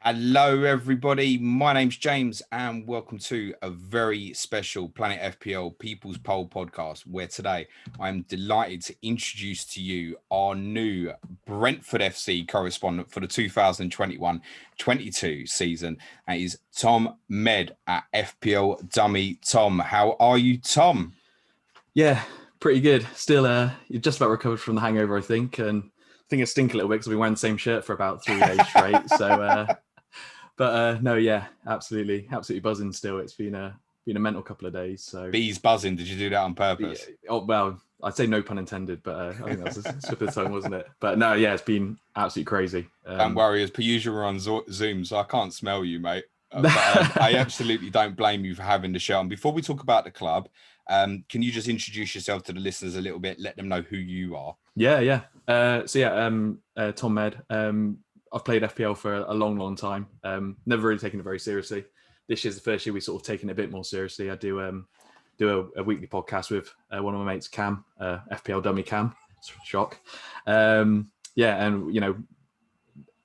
Hello, everybody. My name's James, and welcome to a very special Planet FPL People's Poll podcast. Where today I'm delighted to introduce to you our new Brentford FC correspondent for the 2021-22 season. That is Tom Med at FPL Dummy. Tom, how are you, Tom? Yeah, pretty good. Still, you're just about recovered from the hangover, I think, and I think I stink a little bit because I've been wearing the same shirt for about 3 days straight. No, yeah, absolutely buzzing. Still, it's been a mental couple of days. So Bees buzzing. Did you do that on purpose? Yeah, oh well, I'd say no pun intended, but I think that was a slip of the tongue, wasn't it? But no, yeah, it's been absolutely crazy. Don't worry, as per usual, we're on Zoom, so I can't smell you, mate. I absolutely don't blame you for having the shirt on. Before we talk about the club, can you just introduce yourself to the listeners a little bit? Let them know who you are. Yeah. Tom Med. I've played FPL for a long time. Never really taken it very seriously. This year's the first year we sort of taken it a bit more seriously. I do a weekly podcast with one of my mates, Cam, FPL Dummy Cam. Shock. Not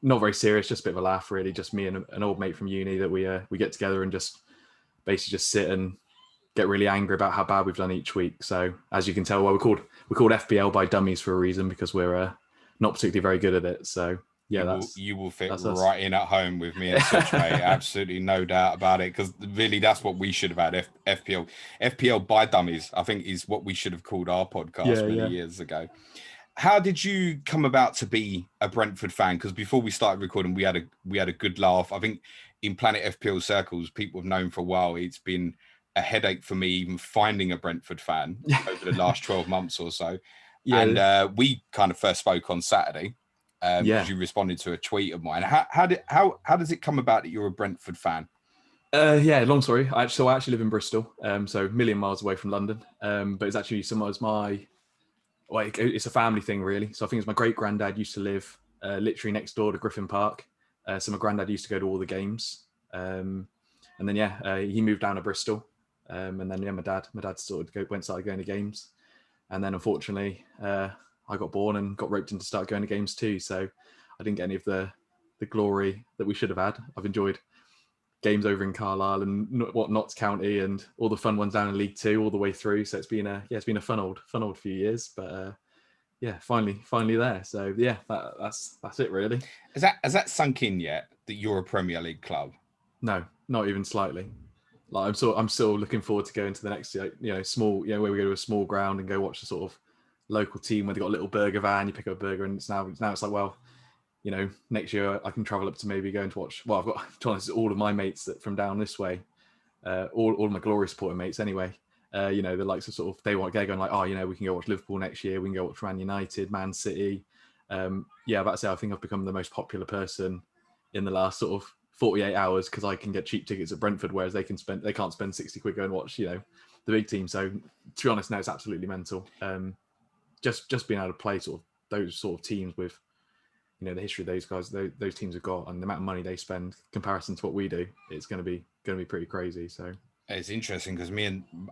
very serious, just a bit of a laugh, really. Just me and an old mate from uni that we get together and just basically just sit and get really angry about how bad we've done each week. So as you can tell, we're called FPL by dummies for a reason, because we're not particularly very good at it. So yeah, you will fit right in at home with me and such, mate. Absolutely no doubt about it. Because really, that's what we should have had. FPL by dummies, I think, is what we should have called our podcast many years ago. How did you come about to be a Brentford fan? Because before we started recording, we had a good laugh. I think in Planet FPL circles, people have known for a while it's been a headache for me even finding a Brentford fan over the last 12 months or so. Yeah. And we kind of first spoke on Saturday because you responded to a tweet of mine. How does it come about that you're a Brentford fan? Long story. I actually live in Bristol, so a million miles away from London. But it's actually it's a family thing, really. So I think it's my great granddad used to live literally next door to Griffin Park. So my granddad used to go to all the games. And then he moved down to Bristol. And then my dad started going to games. And then unfortunately, I got born and got roped in to start going to games too. So I didn't get any of the glory that we should have had. I've enjoyed games over in Carlisle and Notts County and all the fun ones down in League Two all the way through. So it's been a fun old few years, but finally there. So yeah, that's it really. Has that sunk in yet that you're a Premier League club? No, not even slightly. Like I'm still looking forward to going to the next small where we go to a small ground and go watch the sort of local team where they got a little burger van. You pick up a burger, and now it's like, well, next year I can travel up to maybe going to watch. Well, I've got, to be honest, all of my mates that from down this way, all of my Glory supporting mates anyway. The likes of sort of they're going like, we can go watch Liverpool next year. We can go watch Man United, Man City. About to say, I think I've become the most popular person in the last sort of 48 hours because I can get cheap tickets at Brentford, whereas they can't spend 60 quid going and watch the big team. So to be honest, now it's absolutely mental. Just being able to play sort of those sort of teams with the history those guys, those teams have got, and the amount of money they spend in comparison to what we do, it's going to be pretty crazy. So it's interesting because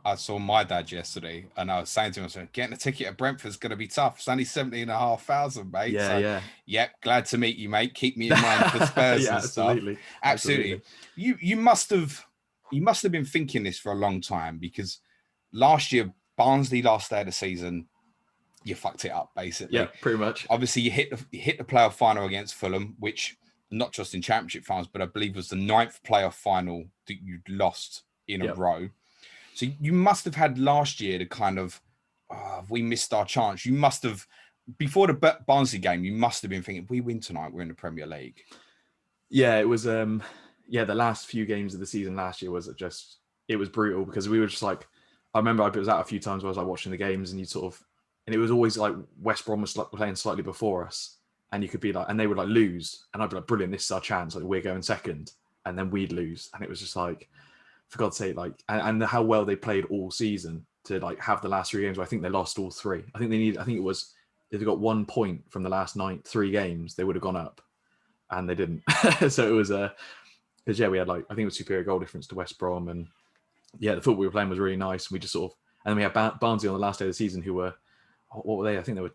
I saw my dad yesterday, and I was saying to him, getting a ticket at Brentford's going to be tough. It's only 17,500, mate. Yep, glad to meet you, mate. Keep me in mind for Spurs and absolutely. Stuff. Absolutely. You must have been thinking this for a long time, because last year, Barnsley last day of the season, you fucked it up basically. Yeah, pretty much. Obviously, you hit the playoff final against Fulham, which not just in Championship finals, but I believe was the 9th playoff final that you'd lost in a row. So you must have had last year to kind of, we missed our chance. You must have, before the Barnsley game, you must have been thinking, if we win tonight, we're in the Premier League. Yeah, it was. The last few games of the season last year it was brutal, because we were just like, I remember I was out a few times where I was like watching the games, and and it was always like West Brom was playing slightly before us, and you could be like, and they would like lose, and I'd be like, brilliant, this is our chance, like we're going second, and then we'd lose, and it was just like, for God's sake, like, and how well they played all season to like have the last 3 games where I think they lost all 3. I think it was, if they got 1 point from the last 3 games, they would have gone up, and they didn't. So it was because we had like, I think it was superior goal difference to West Brom, and the football we were playing was really nice, and we just sort of, and then we had Barnsley on the last day of the season, who were, what were they? I think they were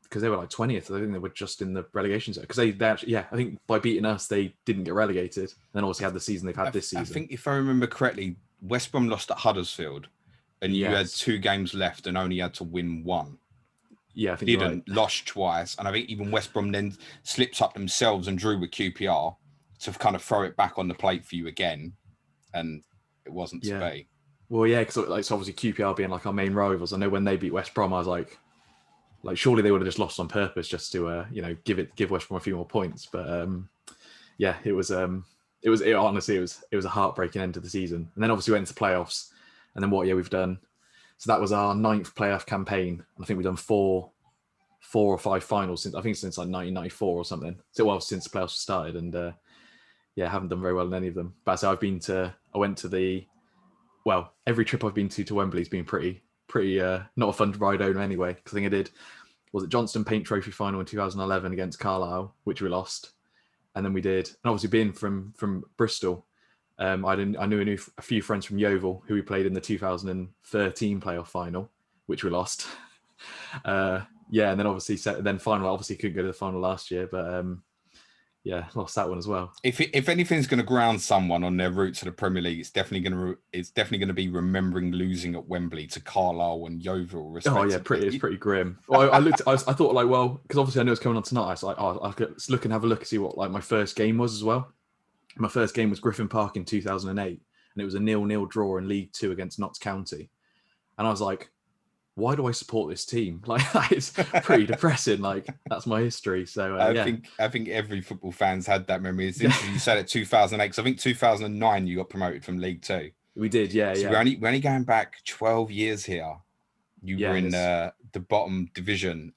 because they were like 20th. I think they were just in the relegation zone because they actually, I think by beating us they didn't get relegated. Then obviously had the season they've had this season. I think if I remember correctly, West Brom lost at Huddersfield, and you had 2 games left and only had to win 1. Yeah, I think lost twice, and I think even West Brom then slipped up themselves and drew with QPR to kind of throw it back on the plate for you again, and it wasn't to be. Well, yeah, because like, so obviously QPR being like our main rivals. I know when they beat West Brom, I was like surely they would have just lost on purpose just to give West Brom a few more points. But it was honestly it was a heartbreaking end to the season. And then obviously we went into playoffs, and then we've done. So that was our 9th playoff campaign. I think we've done 4 or 5 finals since like 1994 or something. So since the playoffs started, and haven't done very well in any of them. But so I went to every trip I've been to Wembley's been pretty not a fun ride home anyway. Because I think I did, was it Johnston Paint Trophy final in 2011 against Carlisle, which we lost, and then we did, and obviously being from Bristol, I knew a few friends from Yeovil who we played in the 2013 playoff final, which we lost. And then obviously final, obviously couldn't go to the final last year, but lost that one as well. If anything's going to ground someone on their route to the Premier League, it's definitely going to be remembering losing at Wembley to Carlisle and Yeovil, respectively. Oh yeah, it's pretty grim. Well, I thought because obviously I knew it was coming on tonight. I was like, I'll look and have a look and see what like my first game was as well. My first game was Griffin Park in 2008, and it was a 0-0 draw in League 2 against Notts County, and I was like, why do I support this team? Like, it's pretty depressing. Like, that's my history. So I think every football fan's had that memory. It's interesting you said it 2008, because I think 2009 you got promoted from League 2. We did, yeah. We're only going back 12 years here. You were in the bottom division.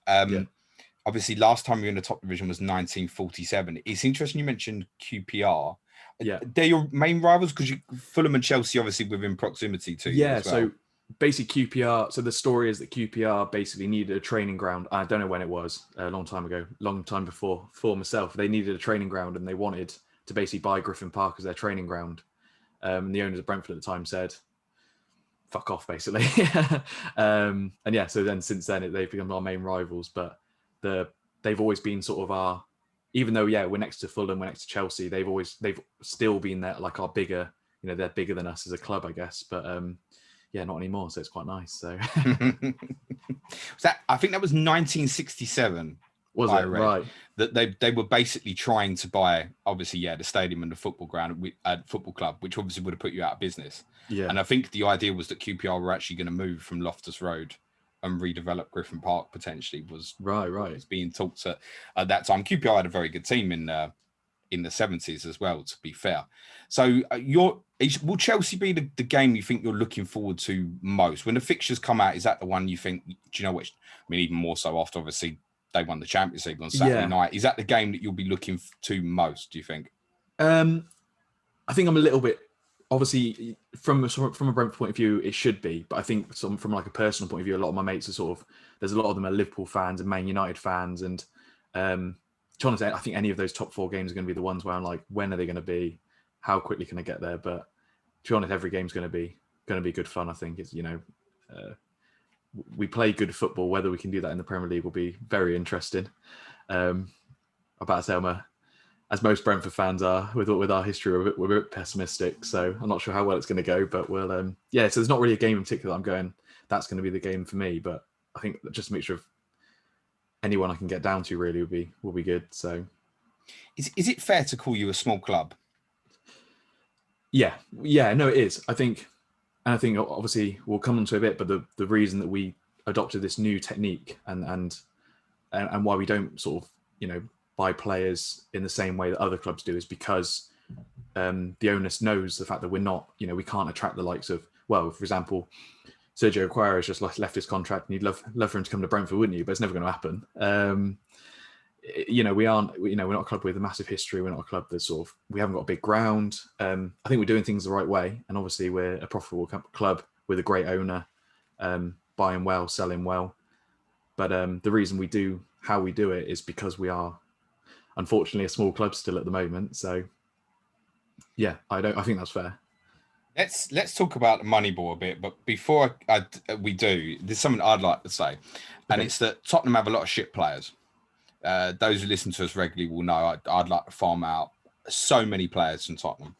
Obviously, last time you were in the top division was 1947. It's interesting you mentioned QPR. Yeah, they're your main rivals because Fulham and Chelsea obviously within proximity to you. Yeah, so basically QPR. So the story is that QPR basically needed a training ground. I don't know when it was, a long time ago, long time before myself. They needed a training ground, and they wanted to basically buy Griffin Park as their training ground. And the owners of Brentford at the time said, "Fuck off," basically. So then since then they've become our main rivals. But they've always been sort of our. Even though, we're next to Fulham, we're next to Chelsea, they've still been there, like our bigger, they're bigger than us as a club, I guess. But not anymore. So it's quite nice. So I think that was 1967. Was it right? That they were basically trying to buy, obviously, the stadium and the football ground at Football Club, which obviously would have put you out of business. Yeah. And I think the idea was that QPR were actually going to move from Loftus Road and redevelop Griffin Park potentially was was being talked at that time. QPR had a very good team in the 70s as well, to be fair. So will Chelsea be the game you think you're looking forward to most? When the fixtures come out, is that the one you think, do you know which? I mean, even more so after obviously they won the Champions League on Saturday night. Is that the game that you'll be looking to most, do you think? I think I'm a little bit, obviously from a Brentford point of view, it should be, but I think from like a personal point of view, a lot of my mates are sort of, there's a lot of them are Liverpool fans and Man United fans, and trying to say, I think any of those top 4 games are going to be the ones where I'm like, when are they going to be? How quickly can I get there? But to be honest, every game's going to be good fun. I think it's we play good football. Whether we can do that in the Premier League will be very interesting. About to say, as most Brentford fans are, with our history, we're a bit pessimistic. So I'm not sure how well it's going to go. But we'll so there's not really a game in particular that I'm going, that's going to be the game for me. But I think just a mixture of anyone I can get down to really will be good. So, is it fair to call you a small club? Yeah, no, it is. I think obviously we'll come on to a bit, but the reason that we adopted this new technique and why we don't sort of buy players in the same way that other clubs do is because the onus knows the fact that we're not, we can't attract the likes of, well, for example, Sergio Aguero has just left his contract, and you'd love for him to come to Brentford, wouldn't you? But it's never going to happen. We're not a club with a massive history. We're not a club that we haven't got a big ground. I think we're doing things the right way, and obviously we're a profitable club with a great owner, buying well, selling well. But the reason we do how we do it is because we are, unfortunately, a small club still at the moment. So, I think that's fair. Let's talk about the Moneyball a bit, but before we do, there's something I'd like to say, and it's that Tottenham have a lot of shit players. Those who listen to us regularly will know I'd like to farm out so many players from Tottenham.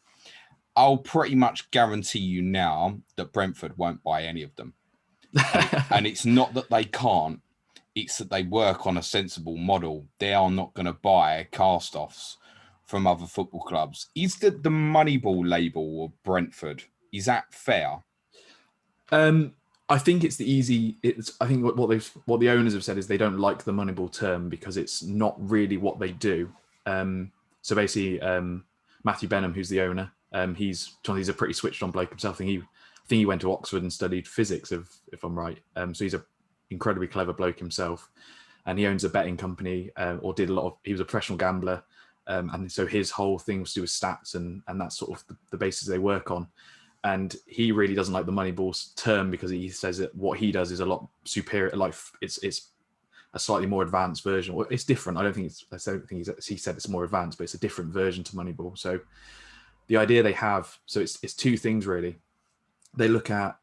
I'll pretty much guarantee you now that Brentford won't buy any of them, and it's not that they can't; it's that they work on a sensible model. They are not going to buy cast-offs from other football clubs. Is the Moneyball label of Brentford, is that fair? I think it's the easy. I think what the owners have said is they don't like the Moneyball term because it's not really what they do. So basically, Matthew Benham, who's the owner, he's a pretty switched on bloke himself. I think he went to Oxford and studied physics, if I'm right. So he's a incredibly clever bloke himself, and he owns a betting company, or did a lot of. He was a professional gambler. And so his whole thing was to do with stats, and that's sort of the basis they work on. And he really doesn't like the Moneyball term because he says that what he does is a lot superior. Like it's a slightly more advanced version. Well, it's different. I don't think he said it's more advanced, but it's a different version to Moneyball. So the idea they have, so it's two things really. They look at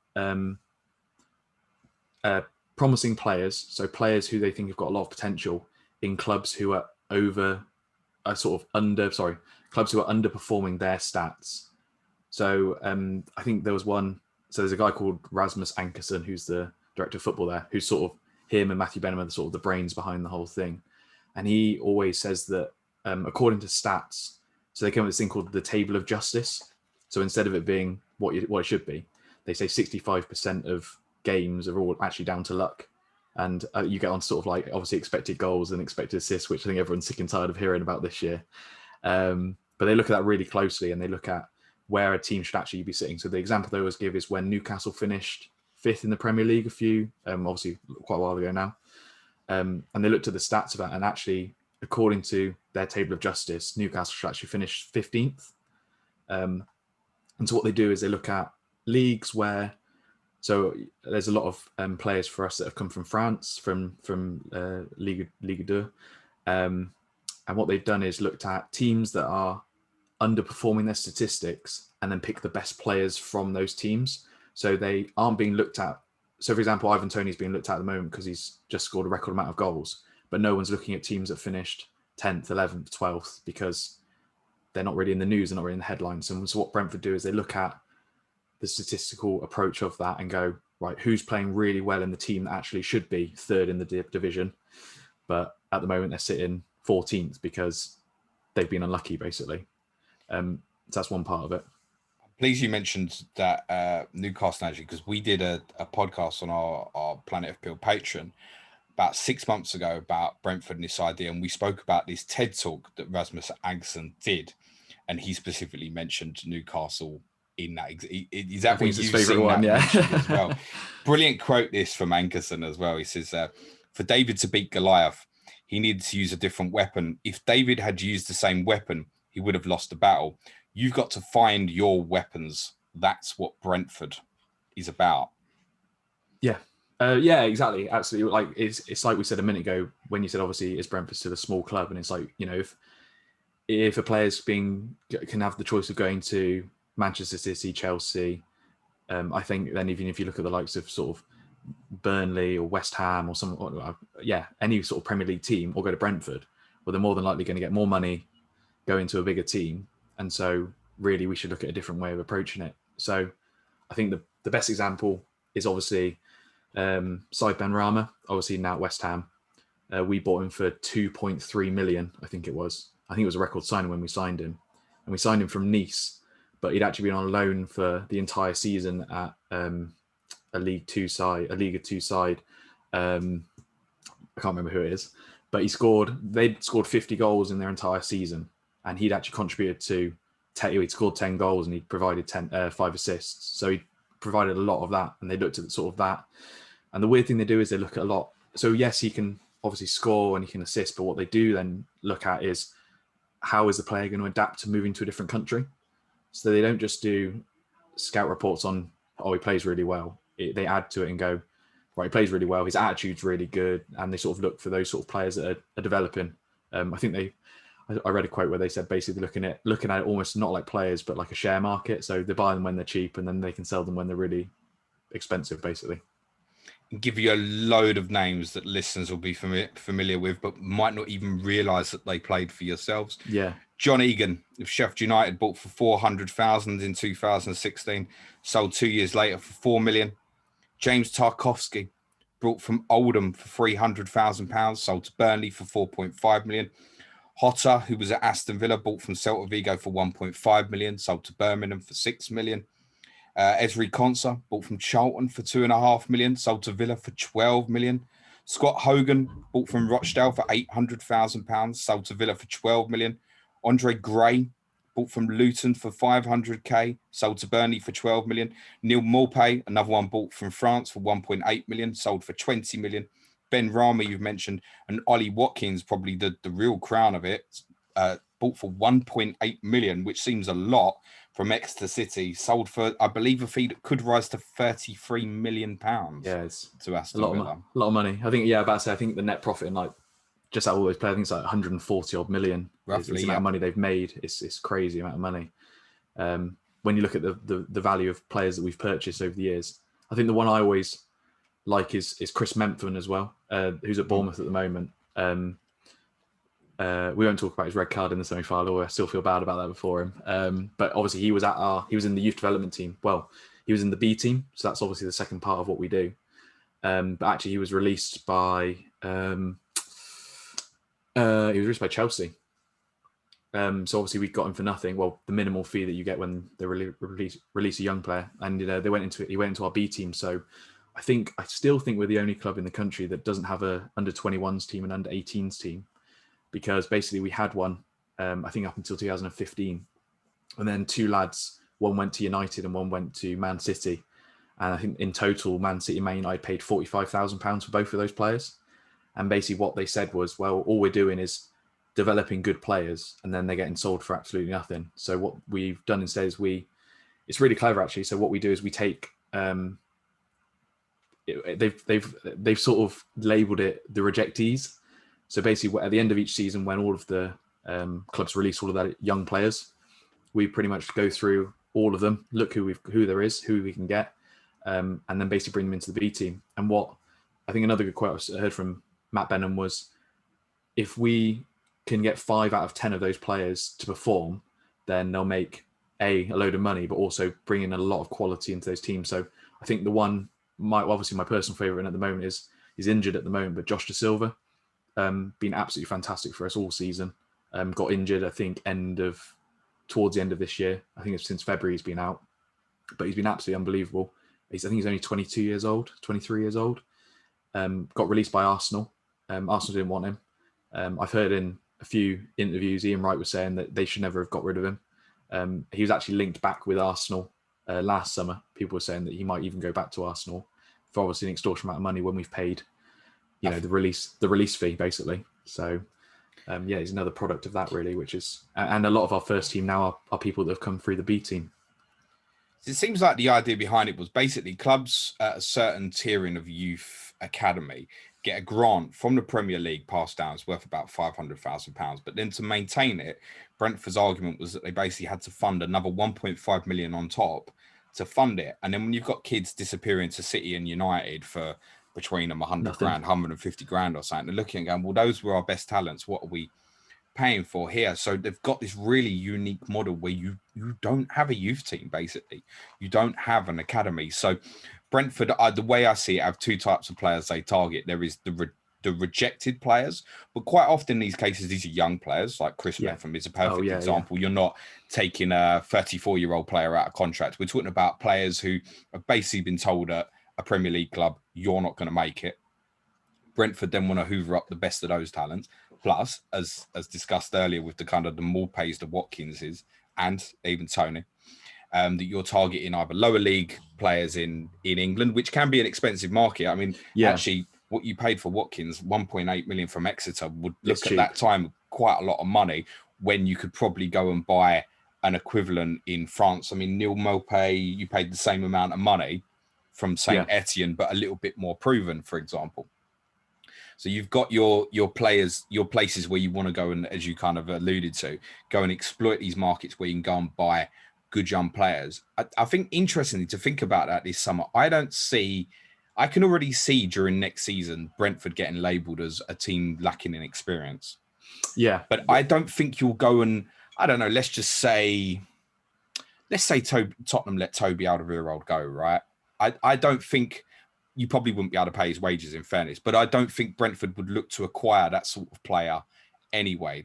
promising players, so players who they think have got a lot of potential in clubs who are clubs who are underperforming their stats. So I think there was one. So there's a guy called Rasmus Ankerson, who's the director of football there, who's sort of him and Matthew Benham are sort of the brains behind the whole thing. And he always says that according to stats, so they come up with this thing called the table of justice. So instead of it being what it should be, they say 65% of games are all actually down to luck. And you get on sort of like obviously expected goals and expected assists, which I think everyone's sick and tired of hearing about this year. But they look at that really closely, and they look at where a team should actually be sitting. So the example they always give is when Newcastle finished 5th in the Premier League obviously quite a while ago now. And they looked at the stats of that, and actually, according to their table of justice, Newcastle should actually finish 15th. And so what they do is they look at leagues where, so there's a lot of players for us that have come from France, from Ligue 2. And what they've done is looked at teams that are underperforming their statistics and then pick the best players from those teams. So they aren't being looked at. So for example, Ivan Toney is being looked at the moment because he's just scored a record amount of goals, but no one's looking at teams that finished 10th, 11th, 12th because they're not really in the news, they're not really in the headlines. And so what Brentford do is they look at the statistical approach of that and go, right, who's playing really well in the team that actually should be third in the division, but at the moment they're sitting 14th because they've been unlucky, basically. So that's one part of it. Please, you mentioned that Newcastle actually, because we did a podcast on our Planet FPL Patreon about 6 months ago about Brentford and this idea, and we spoke about this TED talk that Rasmus Ankerson did, and he specifically mentioned Newcastle in that. Is that what you've seen one, mentioned as well? Brilliant quote this from Ankerson as well. He says, for David to beat Goliath, he needed to use a different weapon. If David had used the same weapon, he would have lost the battle. You've got to find your weapons. That's what Brentford is about. Yeah. Yeah, exactly. Absolutely. Like it's like we said a minute ago when you said, obviously, is Brentford still a small club? And it's like, you know, if a player's can have the choice of going to Manchester City, Chelsea, I think then even if you look at the likes of sort of Burnley or West Ham or any sort of Premier League team, or go to Brentford, well, they're more than likely going to get more money, go into a bigger team. And so really we should look at a different way of approaching it. So I think the best example is obviously Said Benrahma, obviously now at West Ham. We bought him for 2.3 million, I think it was. I think it was a record signing when we signed him. And we signed him from Nice, but he'd actually been on loan for the entire season at a League 2 side. I can't remember who it is, but they'd scored 50 goals in their entire season. And he'd actually contributed he'd scored 10 goals and he provided 5 assists. So he provided a lot of that, and they looked at sort of that. And the weird thing they do is they look at a lot. So yes, he can obviously score and he can assist, but what they do then look at is how is the player going to adapt to moving to a different country? So they don't just do scout reports on, he plays really well. They add to it and go, right, he plays really well, his attitude's really good, and they sort of look for those sort of players that are developing. I think I read a quote where they said basically looking at it almost not like players, but like a share market. So they buy them when they're cheap, and then they can sell them when they're really expensive, basically. Give you a load of names that listeners will be familiar with, but might not even realise that they played for yourselves. Yeah. John Egan of Sheffield United, bought for 400,000 in 2016, sold 2 years later for 4 million. James Tarkowski, brought from Oldham for £300,000, sold to Burnley for 4.5 million. Hotter, who was at Aston Villa, bought from Celta Vigo for 1.5 million, sold to Birmingham for 6 million. Esri Konsa, bought from Charlton for 2.5 million, sold to Villa for 12 million. Scott Hogan, bought from Rochdale for £800,000, sold to Villa for 12 million. Andre Gray, bought from Luton for 500k, sold to Burnley for 12 million. Neil Maupay, another one, bought from France for 1.8 million, sold for 20 million. Ben Rama, you've mentioned, and Ollie Watkins, probably the real crown of it, bought for 1.8 million, which seems a lot, from Exeter City, sold for, I believe, a fee that could rise to £33 million. Yeah, it's to Aston Villa. A lot of money. I think, I think the net profit in like just out of all those players, I think it's like 140 odd million. Roughly, it's the amount of money they've made. It's crazy amount of money. When you look at the value of players that we've purchased over the years, I think the one I always like is Chris Memphren as well, who's at Bournemouth at the moment. We won't talk about his red card in the semi-final. I still feel bad about that before him. But obviously he was in the youth development team. Well, he was in the B team, so that's obviously the second part of what we do. But actually he was released by Chelsea. So obviously we got him for nothing. Well, the minimal fee that you get when they release a young player, and he went into our B team. So I still think we're the only club in the country that doesn't have a under 21s team and under 18s team, because basically we had one, I think up until 2015, and then two lads, one went to United and one went to Man City, and I think in total Man City and Man United paid £45,000 for both of those players. And basically what they said was, well, all we're doing is developing good players, and then they're getting sold for absolutely nothing. So what we've done instead is it's really clever actually. So what we do is we take they've sort of labelled it the rejectees. So basically, at the end of each season, when all of the clubs release all of their young players, we pretty much go through all of them, look who there is, who we can get, and then basically bring them into the B team. And what I think another good quote I heard from Matt Benham was, if we can get 5 out of 10 of those players to perform, then they'll make a load of money, but also bring in a lot of quality into those teams. So I think the one, obviously my personal favourite at the moment is injured at the moment, but Josh Da Silva. Been absolutely fantastic for us all season. Got injured, I think, towards the end of this year. I think it's since February he's been out, but he's been absolutely unbelievable. I think he's only 23 years old. Got released by Arsenal. Arsenal didn't want him. I've heard in a few interviews, Ian Wright was saying that they should never have got rid of him. He was actually linked back with Arsenal last summer. People were saying that he might even go back to Arsenal for obviously an extortionate amount of money when we've paid the release fee, basically. So he's another product of that, really, which is, and a lot of our first team now are people that have come through the B team. It seems like the idea behind it was basically clubs at a certain tiering of youth academy get a grant from the Premier League passed down. It's worth about £500,000. But then to maintain it, Brentford's argument was that they basically had to fund another 1.5 million on top to fund it. And then when you've got kids disappearing to City and United for between them 100 grand, 150 grand or something, they're looking and going, well, those were our best talents. What are we paying for here? So they've got this really unique model where you don't have a youth team, basically. You don't have an academy. So Brentford, the way I see it, have two types of players they target. There is the rejected players, but quite often in these cases, these are young players, like Chris Metham is a perfect example. You're not taking a 34-year-old player out of contract. We're talking about players who have basically been told at a Premier League club, you're not going to make it. Brentford then want to hoover up the best of those talents. Plus, as discussed earlier with the kind of the Maupais, the Watkinses, and Ivan Toney, that you're targeting either lower league players in England, which can be an expensive market. I mean, actually, what you paid for Watkins, 1.8 million from Exeter, would look at that time quite a lot of money, when you could probably go and buy an equivalent in France. I mean, Neil Maupay, you paid the same amount of money from Saint Etienne, but a little bit more proven, for example. So you've got your players, your places where you want to go, and as you kind of alluded to, go and exploit these markets where you can go and buy good young players. I think interestingly to think about that this summer, I can already see during next season Brentford getting labelled as a team lacking in experience. Yeah. But I don't think you'll go and, I don't know, let's say Tottenham let Toby Alderweireld go, right? I don't think you probably wouldn't be able to pay his wages, in fairness, but I don't think Brentford would look to acquire that sort of player anyway.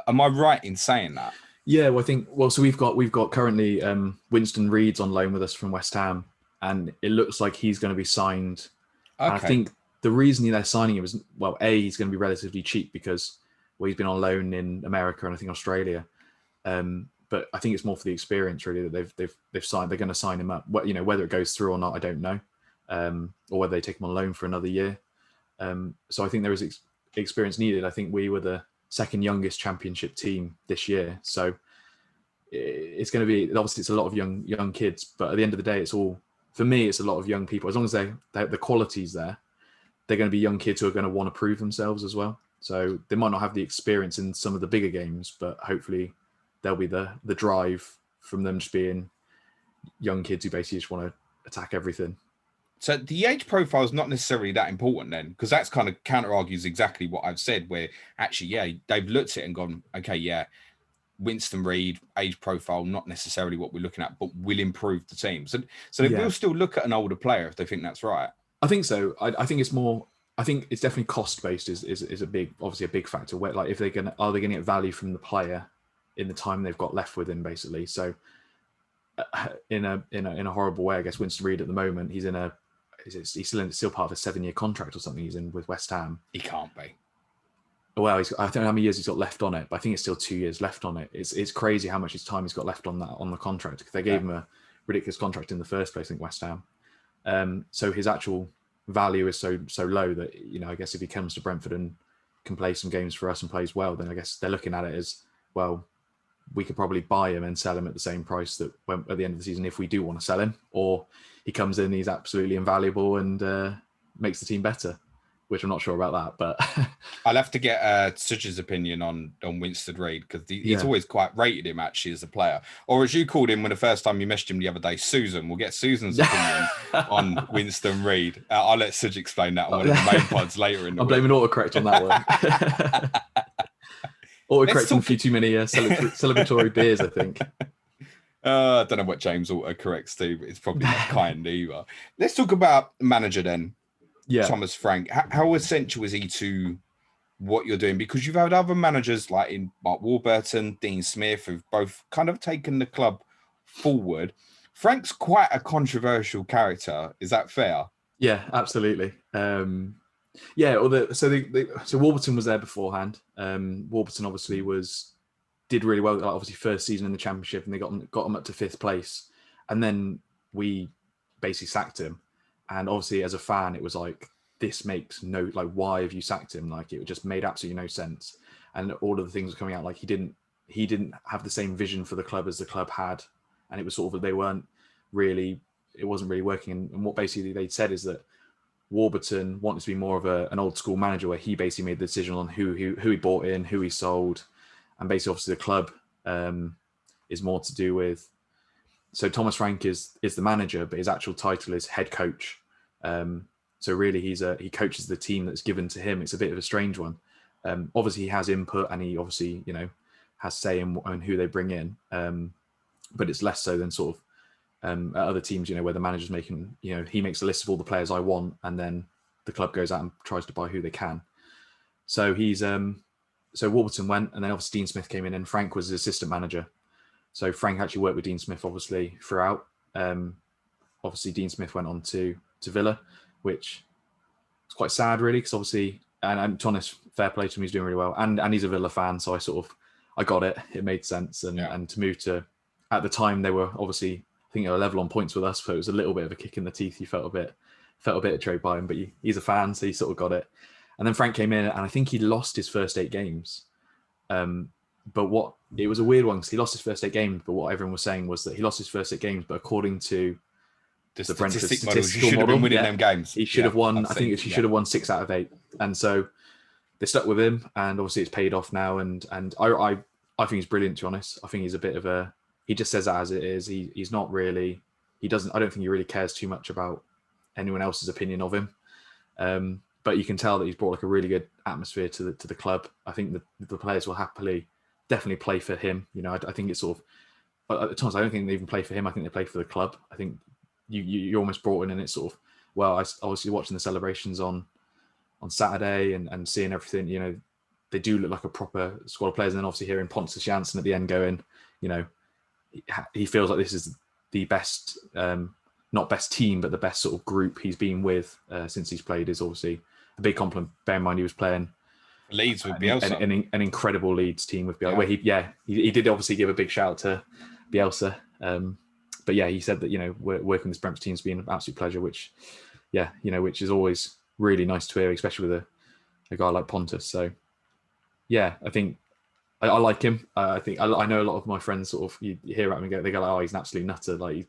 Am I right in saying that? Yeah, well, so we've got currently Winston Reed's on loan with us from West Ham, and it looks like he's going to be signed. Okay. And I think the reason they're signing him is, well, he's going to be relatively cheap because he's been on loan in America and I think Australia. But I think it's more for the experience really that they've signed. They're going to sign him up. Whether it goes through or not, I don't know, or whether they take him on loan for another year. So I think there is experience needed. I think we were the second youngest championship team this year, so it's going to be, obviously it's a lot of young kids, but at the end of the day, it's a lot of young people. As long as the quality's there, they're going to be young kids who are going to want to prove themselves as well. So they might not have the experience in some of the bigger games, but hopefully there'll be the drive from them just being young kids who basically just want to attack everything. So the age profile is not necessarily that important then, because that's kind of counter-argues exactly what I've said, where actually, yeah, they've looked at it and gone, okay, yeah, Winston Reed, age profile, not necessarily what we're looking at, but will improve the team. So they will still look at an older player if they think that's right. I think so. I think it's more, I think it's definitely cost-based is a big factor. Where, like, if are they going to get value from the player in the time they've got left with him, basically. So in a horrible way, I guess Winston Reed at the moment, he's still part of a 7-year contract or something he's in with West Ham. He can't be. Well, I don't know how many years he's got left on it, but I think it's still 2 years left on it. It's crazy how much his time he's got left on the contract, because they gave him a ridiculous contract in the first place, I think, West Ham. So his actual value is so low that, I guess if he comes to Brentford and can play some games for us and plays well, then I guess they're looking at it as, well, we could probably buy him and sell him at the same price that at the end of the season, if we do want to sell him, or he comes in, he's absolutely invaluable and makes the team better, which I'm not sure about that, but I'll have to get Such's opinion on Winston Reed, because he's always quite rated him actually as a player, or as you called him when the first time you messaged him the other day, Susan. We'll get Susan's opinion on Winston Reed. I'll let Such explain that on one of the main pods later in the I'm blaming autocorrect on that one. Autocorrecting a few too many celebratory beers, I think. I don't know what James autocorrects to, but it's probably not kind either. Let's talk about manager then. Yeah. Thomas Frank. How essential is he to what you're doing? Because you've had other managers like in Mark Warburton, Dean Smith, who've both kind of taken the club forward. Frank's quite a controversial character. Is that fair? Yeah, absolutely. So Warburton was there beforehand. Warburton obviously did really well. Obviously, first season in the Championship, and they got him up to 5th place, and then we basically sacked him. And obviously, as a fan, it was like, this makes no, like, why have you sacked him? Like, it just made absolutely no sense. And all of the things were coming out, like, he didn't have the same vision for the club as the club had, and it was sort of, it wasn't really working. And what basically they'd said is that Warburton wanted to be more of an old school manager, where he basically made the decision on who he bought in, who he sold, and basically obviously the club is more to do with. So Thomas Frank is the manager, but his actual title is head coach. So really he coaches the team that's given to him. It's a bit of a strange one. Obviously he has input, and he obviously has say in who they bring in, but it's less so than sort of at other teams, where the manager's making, he makes a list of all the players I want, and then the club goes out and tries to buy who they can. So so Warburton went, and then obviously Dean Smith came in, and Frank was his assistant manager. So Frank actually worked with Dean Smith obviously throughout. Obviously Dean Smith went on to Villa, which was quite sad really, because obviously, and to be honest, fair play to him, he's doing really well, and he's a Villa fan, so I got it. It made sense, and to move to, at the time they were obviously, I think they were level on points with us, so it was a little bit of a kick in the teeth. You felt a bit betrayed by him, but he's a fan, so he sort of got it. And then Frank came in, and I think he lost his first 8 games. But it was a weird one, because he lost his first 8 games, but what everyone was saying was that he lost his first 8 games, but according to the Brentford statistical model, should have been winning them games. He should have won. I think he should have won 6 out of 8. And so they stuck with him, and obviously it's paid off now. And I think he's brilliant, to be honest. I think he's a bit of a, he just says that as it is. He's not really, I don't think he really cares too much about anyone else's opinion of him. But you can tell that he's brought like a really good atmosphere to the club. I think the players will definitely play for him. You know, I think it's sort of, at times I don't think they even play for him. I think they play for the club. I think you're almost brought in, and it's sort of, well, I obviously watching the celebrations on Saturday and seeing everything, you know, they do look like a proper squad of players. And then obviously hearing Pontus Jansson at the end going, you know, he feels like this is the best, not best team, but the best sort of group he's been with since he's played, is obviously a big compliment. Bear in mind he was playing Leeds with Bielsa, an incredible Leeds team with Bielsa. Yeah. Where he did obviously give a big shout out to Bielsa. But yeah, he said that, you know, working with this Brentford team's been an absolute pleasure, which is always really nice to hear, especially with a guy like Pontus. So yeah, I think I like him. I think I know a lot of my friends sort of, you hear at him and they go like, oh, he's an absolute nutter. Like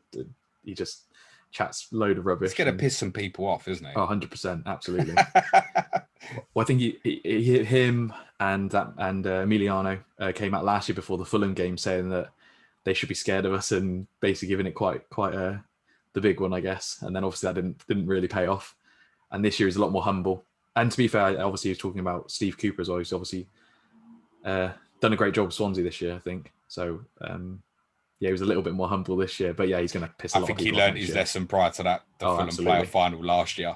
he just chats load of rubbish. It's going to piss some people off, isn't it? Oh, 100%, absolutely. Well, I think him and Emiliano came out last year before the Fulham game saying that they should be scared of us, and basically giving it quite the big one, I guess. And then obviously that didn't really pay off. And this year is a lot more humble. And to be fair, obviously he was talking about Steve Cooper as well. He's obviously done a great job with Swansea this year, I think. So he was a little bit more humble this year. But yeah, he's going to piss a lot of people off. I think he learned his lesson prior to that, the Fulham playoff final last year.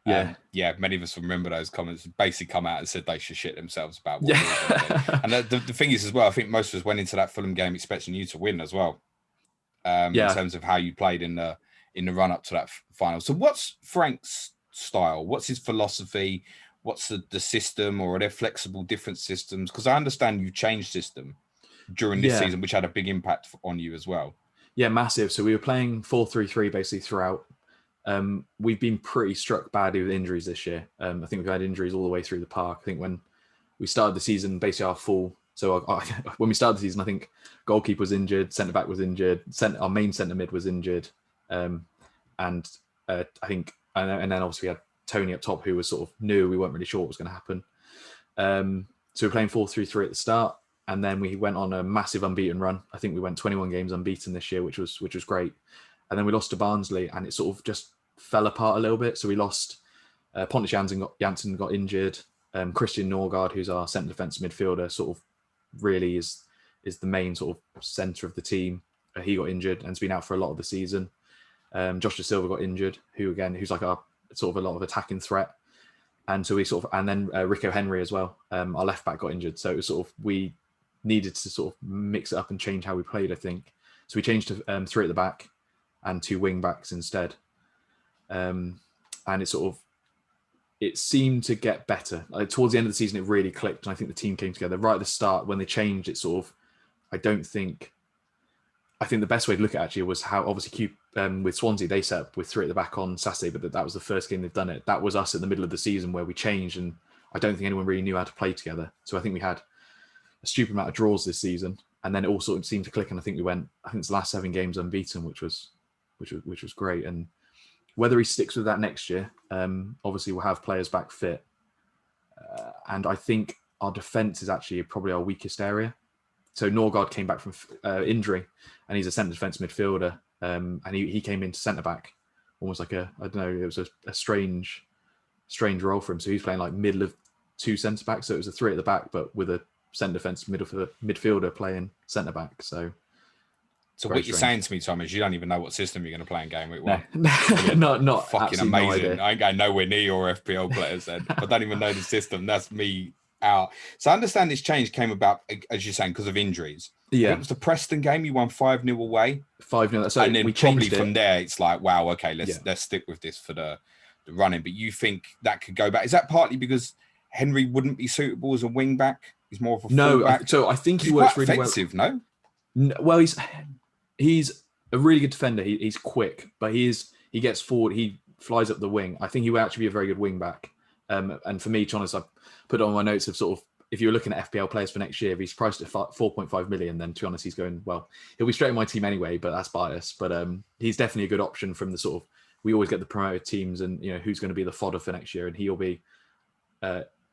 Yeah, many of us remember those comments. Basically come out and said they should shit themselves about what we were doing. And the thing is as well, I think most of us went into that Fulham game expecting you to win as well. In terms of how you played in the run up to that final. So what's Frank's style? What's his philosophy? What's the system, or are there flexible different systems? Because I understand you changed system during this season, which had a big impact on you as well. Yeah, massive. So we were playing 4-3-3 basically throughout. We've been pretty struck badly with injuries this year. I think we've had injuries all the way through the park. I think when we started the season, basically our full. So when we started the season, I think goalkeeper was injured, centre back was injured, our main centre mid was injured, and I think, and then obviously we had Toney up top, who was sort of new. We weren't really sure what was going to happen. So we were playing 4-3-3 at the start, and then we went on a massive unbeaten run. I think we went 21 games unbeaten this year, which was great. And then we lost to Barnsley, and it sort of just fell apart a little bit. So we lost. Pontus Jansson got injured. Christian Norgard, who's our centre defensive midfielder, sort of really is the main sort of centre of the team. He got injured and has been out for a lot of the season. Joshua Silva got injured, who's like our sort of a lot of attacking threat. And so and then Rico Henry as well. Our left back got injured. So it was sort of, we needed to sort of mix it up and change how we played, I think. So we changed to 3 at the back and 2 wing backs instead. And it seemed to get better. Like, towards the end of the season, it really clicked. And I think the team came together right at the start. When they changed it, sort of, I think the best way to look at it actually was how obviously with Swansea, they set up with 3 at the back on Saturday, but that was the first game they've done it. That was us in the middle of the season where we changed, and I don't think anyone really knew how to play together. So I think we had a stupid amount of draws this season, and then it all sort of seemed to click. And I think it's the last 7 games unbeaten, which was great. And whether he sticks with that next year, obviously we'll have players back fit. And I think our defence is actually probably our weakest area. So Norgard came back from injury, and he's a centre defence midfielder. And he came into centre back, almost like it was a strange role for him. So he's playing like middle of 2 centre backs. So it was a 3 at the back, but with a centre defence midfielder playing centre back. So what you're saying to me, Tom, is you don't even know what system you're going to play in game week 1. No, not fucking amazing. I ain't going nowhere near your FPL players then. I don't even know the system. That's me out. So I understand this change came about, as you're saying, because of injuries. Yeah. It was the Preston game. You won 5-0 away. 5-0. So and then we probably changed from there, it's like, wow, okay, let's stick with this for the running. But you think that could go back? Is that partly because Henry wouldn't be suitable as a wing back? He's more of a fullback. So I think he works really offensive, well. No? Well, he's a really good defender. He's quick, but he gets forward. He flies up the wing. I think he would actually be a very good wing back. And for me, to be honest, I put on my notes of sort of, if you're looking at FPL players for next year, if he's priced at 4.5 million, then to be honest, he's going, well, he'll be straight in my team anyway, but that's biased. But he's definitely a good option from the sort of, we always get the promoted teams and, you know, who's going to be the fodder for next year. And he'll be,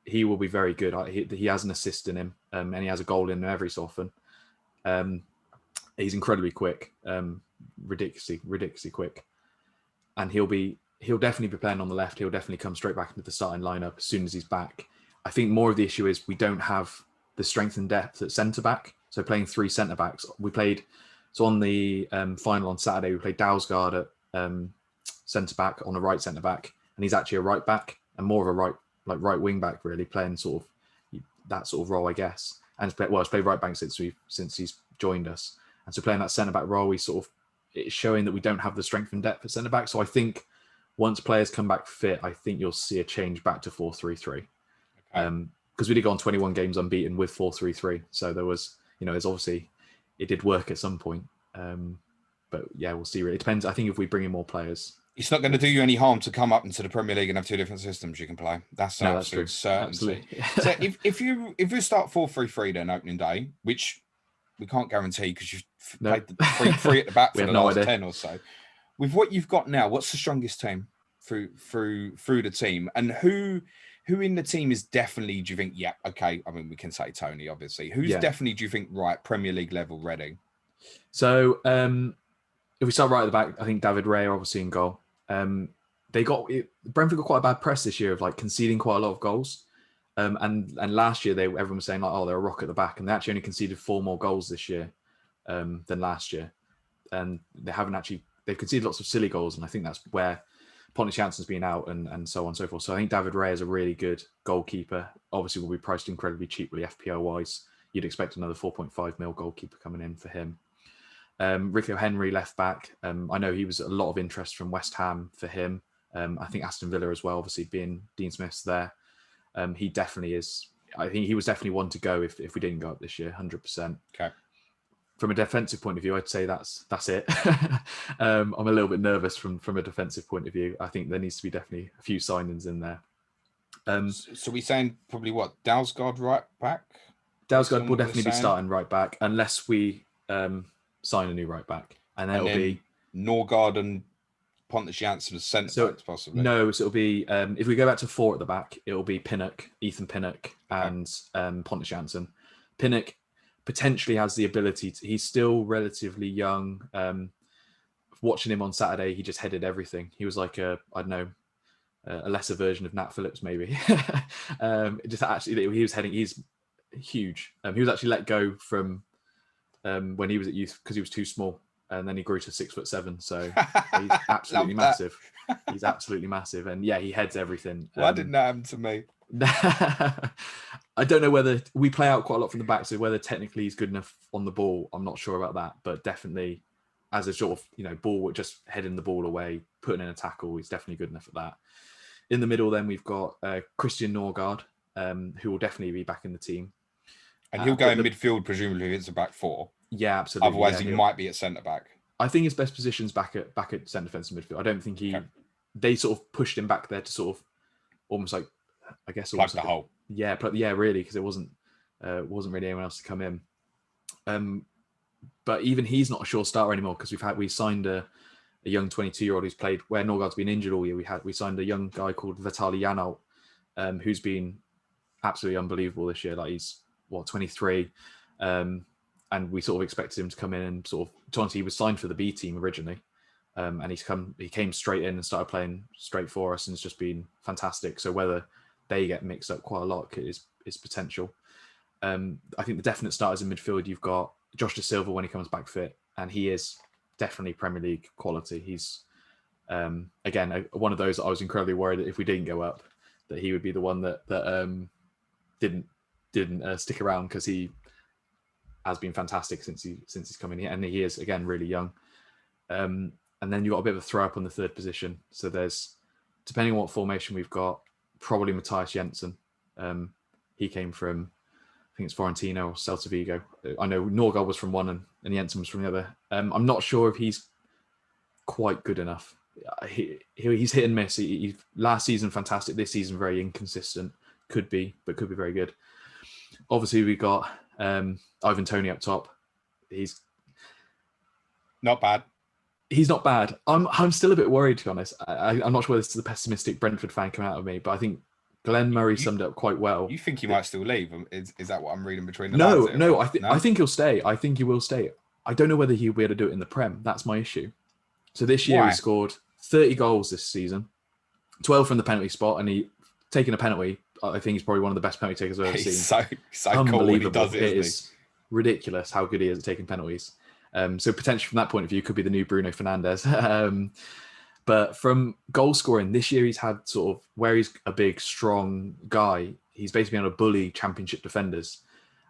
he will be very good. He has an assist in him, and he has a goal in him every so often. He's incredibly quick, ridiculously quick, and he'll definitely be playing on the left. He'll definitely come straight back into the starting lineup as soon as he's back. I think more of the issue is we don't have the strength and depth at centre back. So playing 3 centre backs, on the final on Saturday, we played Dalsgaard at centre back on a right centre back, and he's actually a right back and more of a right wing back, really playing sort of that sort of role, I guess. And he's played right back since he's joined us, and so playing that centre back role, it's showing that we don't have the strength and depth at centre back. So I think once players come back fit, I think you'll see a change back to 4-3-3. Because we did go on 21 games unbeaten with 4-3-3, so there was, it's obviously it did work at some point. But yeah, we'll see. Really, it depends. I think if we bring in more players, it's not going to do you any harm to come up into the Premier League and have 2 different systems you can play. That's true. Certainty. Absolutely. So if you start 4-3-3 then opening day, which we can't guarantee because you've played the 3 at the back for the last 10 or so. With what you've got now, what's the strongest team through the team, and who in the team is definitely, do you think, yeah, okay, I mean, we can say Toney, obviously. Who's definitely, do you think, right, Premier League level ready? So if we start right at the back, I think David Raya obviously in goal. Brentford got quite a bad press this year of like conceding quite a lot of goals. And last year, everyone was saying like, oh, they're a rock at the back. And they actually only conceded 4 more goals this year than last year. And they've conceded lots of silly goals. And I think that's where Pontus Jansson's been out and so on and so forth. So I think David Raya is a really good goalkeeper. Obviously, will be priced incredibly cheaply FPL wise. You'd expect another 4.5 mil goalkeeper coming in for him. Rico Henry left back. I know he was a lot of interest from West Ham for him. I think Aston Villa as well, obviously being Dean Smith's there. He definitely is. I think he was definitely one to go if we didn't go up this year, 100%. Okay. From a defensive point of view, I'd say that's it. I'm a little bit nervous from a defensive point of view. I think there needs to be definitely a few signings in there. So we're saying probably what, Dalsgaard right back? Dalsgaard will definitely be starting right back unless we sign a new right back, and then it'll be Norgard and Pontus Jansson as centre backs possibly. No, so it'll be if we go back to 4 at the back, it'll be Ethan Pinnock, and Pontus Jansson. Pinnock potentially has the ability to. He's still relatively young. Watching him on Saturday, he just headed everything. He was like a lesser version of Nat Phillips, maybe. Just actually, he was heading. He's huge. He was actually let go from when he was at youth because he was too small, and then he grew to 6'7". So he's absolutely massive. He's absolutely massive, and yeah, he heads everything. Why didn't that happen to me? I don't know whether we play out quite a lot from the back, so whether technically he's good enough on the ball, I'm not sure about that. But definitely, as a sort of ball, just heading the ball away, putting in a tackle, he's definitely good enough at that. In the middle, then we've got Christian Norgard, who will definitely be back in the team. And he'll go in midfield, presumably, if it's a back 4. Yeah, absolutely. Otherwise, he might be at centre back. I think his best position's back at centre defence and midfield. I don't think they sort of pushed him back there to sort of almost like, I guess, plug the hole. Yeah, really, because it wasn't really anyone else to come in. But even he's not a sure starter anymore because we signed a young 22-year-old who's played where Norgard's been injured all year. We signed a young guy called Vitaly Yanalt, who's been absolutely unbelievable this year. Like he's 23, and we sort of expected him to come in and sort of. He was signed for the B team originally, and he came straight in and started playing straight for us, and it's just been fantastic. So whether they get mixed up quite a lot is potential. I think the definite starters in midfield, you've got Josh Da Silva when he comes back fit, and he is definitely Premier League quality. He's again one of those that I was incredibly worried that if we didn't go up, that he would be the one that didn't stick around, because he has been fantastic since he's come in here, and he is again really young. And then you've got a bit of a throw up on the 3rd position. So there's, depending on what formation we've got, probably Matthias Jensen. He came from, I think it's Fiorentina or Celta Vigo. I know Norgard was from one and Jensen was from the other. I'm not sure if he's quite good enough. He's hit and miss. He last season fantastic. This season very inconsistent. Could be very good. Obviously we've got Ivan Toney up top. He's not bad. He's not bad. I'm still a bit worried, to be honest. I'm not sure whether this is the pessimistic Brentford fan coming out of me, but I think Glenn Murray You, summed it up quite well. you think he might still leave? Is that what I'm reading between the No, lines here? no, Or, I think he'll stay. I think he will stay. I don't know whether he'll be able to do it in the Prem. That's my issue. So this year he Why? scored 30 goals this season, 12 from the penalty spot, and he taking a penalty. I think he's probably one of the best penalty takers I've ever He's seen. so cool when he does it, It isn't is ridiculous how good he is at taking penalties. So potentially from that point of view, could be the new Bruno Fernandes. But from goal scoring this year, he's had sort of where he's a big, strong guy. He's basically been able to bully championship defenders.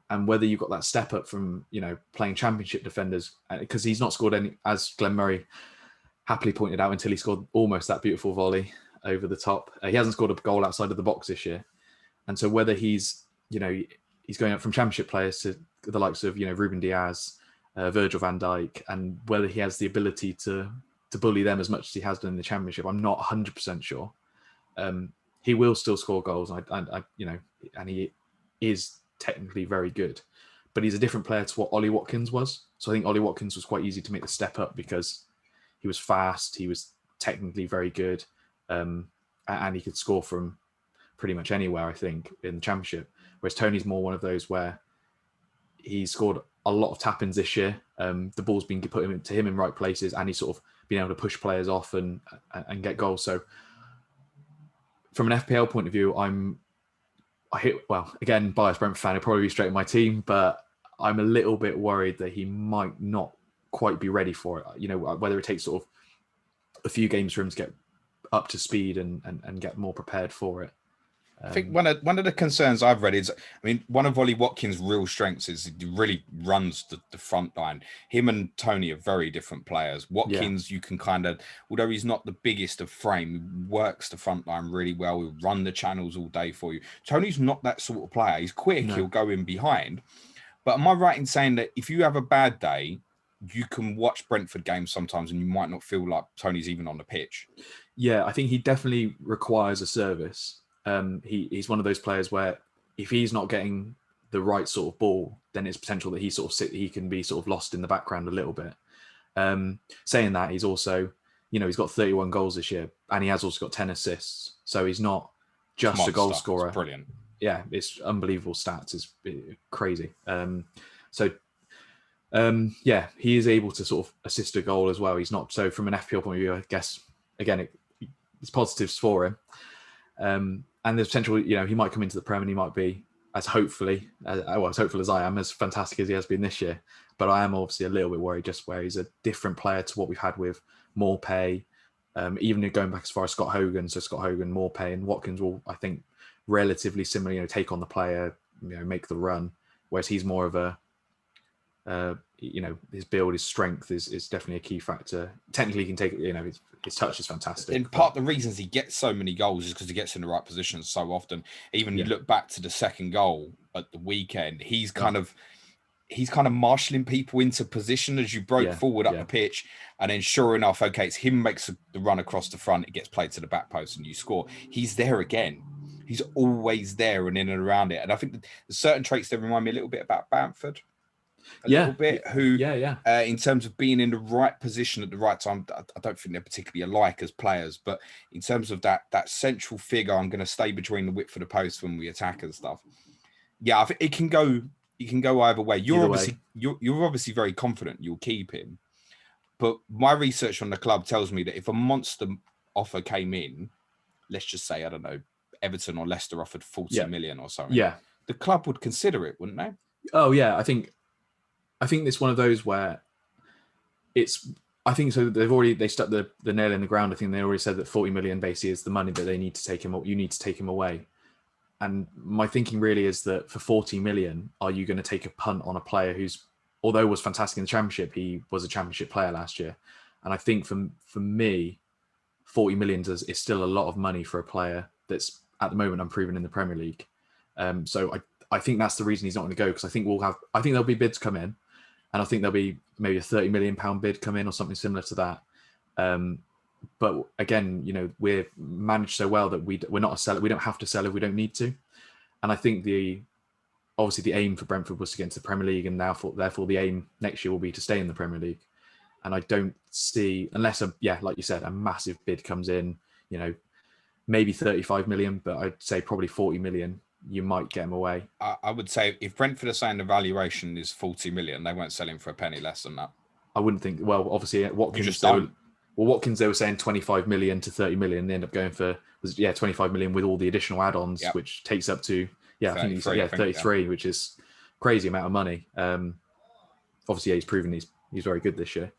And whether you've got that step up from, playing championship defenders, because he's not scored any, as Glenn Murray happily pointed out, until he scored almost that beautiful volley over the top. He hasn't scored a goal outside of the box this year. And so whether he's going up from championship players to the likes of, Ruben Diaz, Virgil van Dijk, and whether he has the ability to bully them as much as he has done in the championship, I'm not 100% sure. He will still score goals, and he is technically very good, but he's a different player to what Ollie Watkins was. So I think Ollie Watkins was quite easy to make the step up because he was fast, he was technically very good, and he could score from pretty much anywhere, I think, in the championship. Whereas Toney's more one of those where he's scored a lot of tap-ins this year. The ball's been put to him in right places, and he's sort of been able to push players off and get goals. So from an FPL point of view, again, biased Brentford fan, he'll probably be straight in my team, but I'm a little bit worried that he might not quite be ready for it. Whether it takes sort of a few games for him to get up to speed and get more prepared for it. I think one of the concerns I've read is, one of Ollie Watkins' real strengths is he really runs the front line. Him and Toney are very different players. Watkins, you can kind of, although he's not the biggest of frame, he works the front line really well. He'll run the channels all day for you. Toney's not that sort of player. He's quick. No. He'll go in behind. But am I right in saying that if you have a bad day, you can watch Brentford games sometimes and you might not feel like Toney's even on the pitch? Yeah, I think he definitely requires a service. He's one of those players where if he's not getting the right sort of ball, then it's potential that he can be sort of lost in the background a little bit. Saying that, he's also, he's got 31 goals this year, and he has also got 10 assists. So he's not just a goal scorer. It's brilliant. Yeah, it's unbelievable stats. It's crazy. He is able to sort of assist a goal as well. He's not, so from an FPL point of view, I guess, again, it's positives for him. And there's potential, he might come into the Prem and he might be as hopeful as I am, as fantastic as he has been this year. But I am obviously a little bit worried just where he's a different player to what we've had with Morpay, even going back as far as Scott Hogan. So Scott Hogan, Morpay, and Watkins will, I think, relatively similar, take on the player, make the run. Whereas he's more of a, his build, his strength is definitely a key factor. Technically, he can take, his touch is fantastic. And part of the reasons he gets so many goals is because he gets in the right positions so often. Even you look back to the second goal at the weekend, he's kind of marshalling people into position as you broke forward up the pitch, and then sure enough, okay, it's him makes the run across the front, it gets played to the back post and you score. He's there again. He's always there and in and around it. And I think there's certain traits that remind me a little bit about Bamford. A little bit, in terms of being in the right position at the right time. I don't think they're particularly alike as players, but in terms of that central figure, I'm going to stay between the width of the post when we attack and stuff. Yeah, I think it can go either way. You're obviously very confident you'll keep him, but my research on the club tells me that if a monster offer came in, let's just say, I don't know, Everton or Leicester offered 40 million or something, the club would consider it, wouldn't they? Oh yeah, I think it's one of those where they stuck the nail in the ground. I think they already said that 40 million basically is the money that they need to take him. You need to take him away. And my thinking really is that for 40 million, are you going to take a punt on a player who's, although was fantastic in the championship, he was a championship player last year. And I think for me, 40 million is still a lot of money for a player that's at the moment unproven in the Premier League. So I think that's the reason he's not going to go, because I think there'll be bids come in. And I think there'll be maybe a £30 million bid come in or something similar to that. But again, we're managed so well that we're not a seller. We don't have to sell if we don't need to. And I think obviously the aim for Brentford was to get into the Premier League, and therefore the aim next year will be to stay in the Premier League. And I don't see, unless like you said, a massive bid comes in, maybe 35 million, but I'd say probably 40 million. You might get him away. I would say if Brentford are saying the valuation is 40 million, they won't sell him for a penny less than that. I wouldn't think. Well, obviously, Watkins. Watkins, they were saying 25 million to 30 million. They end up going for 25 million with all the additional add-ons, which takes up to I think he said 33, which is crazy amount of money. Obviously, he's proven he's very good this year.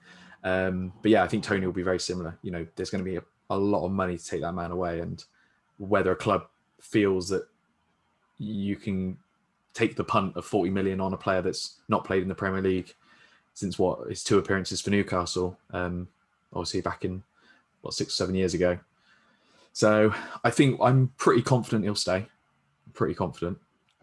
But yeah, I think Toney will be very similar. You know, there's going to be a lot of money to take that man away, and whether a club feels that you can take the punt of 40 million on a player that's not played in the Premier League since his 2 appearances for Newcastle, obviously back in 6 or 7 years ago. So I think I'm pretty confident he'll stay. Pretty confident.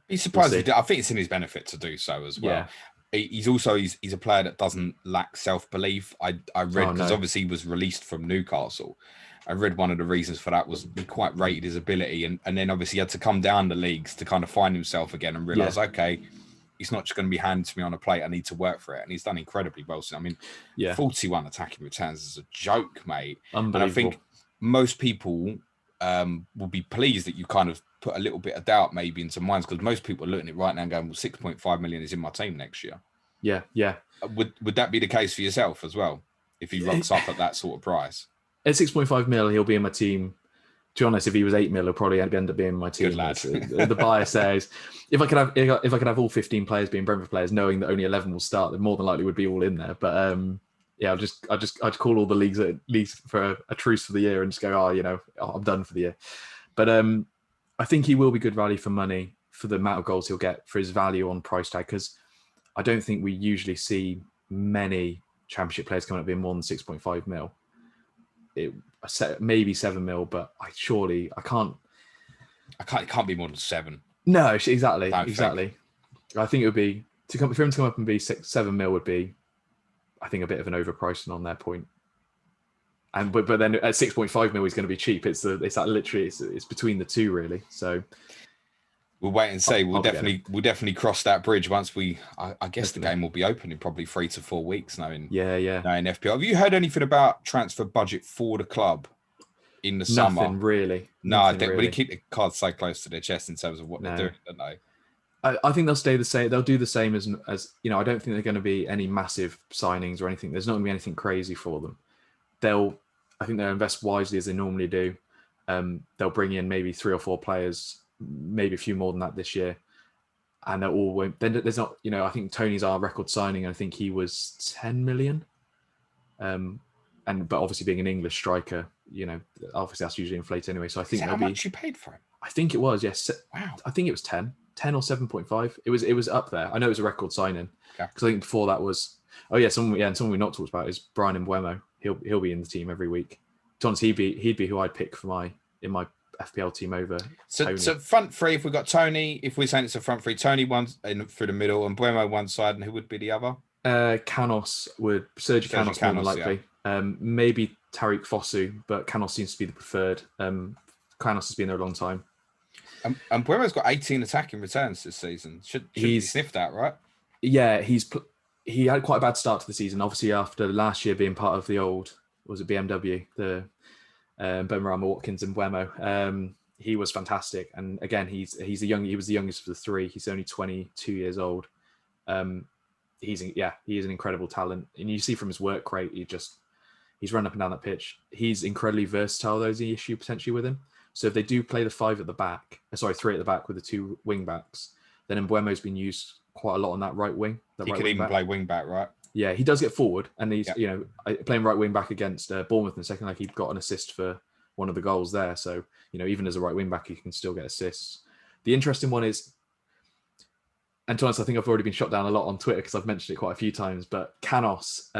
He's surprised. I think it's in his benefit to do so as well. Yeah. He's a player that doesn't lack self-belief. I read, because obviously he was released from Newcastle. I read one of the reasons for that was he quite rated his ability, and then obviously he had to come down the leagues to kind of find himself again and realise, okay, it's not just going to be handed to me on a plate. I need to work for it. And he's done incredibly well. So, I mean, 41 attacking returns is a joke, mate. Unbelievable. And I think most people will be pleased that you kind of put a little bit of doubt maybe into minds, because most people are looking at it right now and going, well, 6.5 million is in my team next year. Yeah, yeah. Would that be the case for yourself as well, if he rocks up at that sort of price? At 6.5 mil, he'll be in my team. To be honest, if he was 8 mil, he'll probably end up being in my team. Good lad. The buyer says, if I could have all 15 players being Brentford players, knowing that only 11 will start, then more than likely would be all in there. But I'd call all the leagues at least for a truce for the year and just go, I'm done for the year. But I think he will be good value for money for the amount of goals he'll get for his value on price tag, because I don't think we usually see many Championship players coming up being more than 6.5 mil. Maybe 7 mil, but it can't be more than 7. No, exactly. I think it would be for him to come up and be 7 mil would be, I think, a bit of an overpricing on their point. And but then at 6.5 mil, he's going to be cheap. It's between the two really. So we'll wait and see. We'll definitely cross that bridge once I guess the game will be open in probably 3 to 4 weeks now in FPL. Have you heard anything about transfer budget for the club in the summer? Nothing really. No, I think they keep the cards so close to their chest in terms of what they're doing, don't they? I think they'll stay the same. They'll do the same as I don't think they're going to be any massive signings or anything. There's not going to be anything crazy for them. I think they'll invest wisely as they normally do. They'll bring in maybe 3 or 4 players, maybe a few more than that this year, and they're all. Then there's not. I think Toney's our record signing. And I think he was 10 million. But obviously being an English striker, obviously that's usually inflated anyway. So I think how much you paid for him? I think it was, yes. Wow. I think it was 10 or 7.5. It was up there. I know it was a record signing because I think before that was. Oh yeah, someone we've not talked about is Brian Mbuemo. He'll be in the team every week. To honest, he'd be who I'd pick for in my FPL team over Toney. So front three, if we've got Toney, if we're saying it's a front three, Toney one through the middle and Mbuemo one side, and who would be the other? Sergio Canos more than likely. Yeah. Maybe Tariq Fosu, but Canos seems to be the preferred. Canos has been there a long time. And Mbuemo's got 18 attacking returns this season. Should he sniff that, right? Yeah, he had quite a bad start to the season. Obviously, after last year being part of the old, was it BMW, the Benrahma, Watkins and Mbuemo. He was fantastic. And again, he was the youngest of the 3. He's only 22 years old. He is an incredible talent. And you see from his work rate, he's running up and down that pitch. He's incredibly versatile, though, is the issue potentially with him. So if they do play the 3 at the back with the 2 wing backs, then Mbuemo's been used quite a lot on that right wing. He could even play wing back, right? Yeah, he does get forward, and he's playing right wing back against Bournemouth in the second leg. He got an assist for one of the goals there. So even as a right wing back, he can still get assists. The interesting one is, and to be honest, I think I've already been shot down a lot on Twitter because I've mentioned it quite a few times. But Canos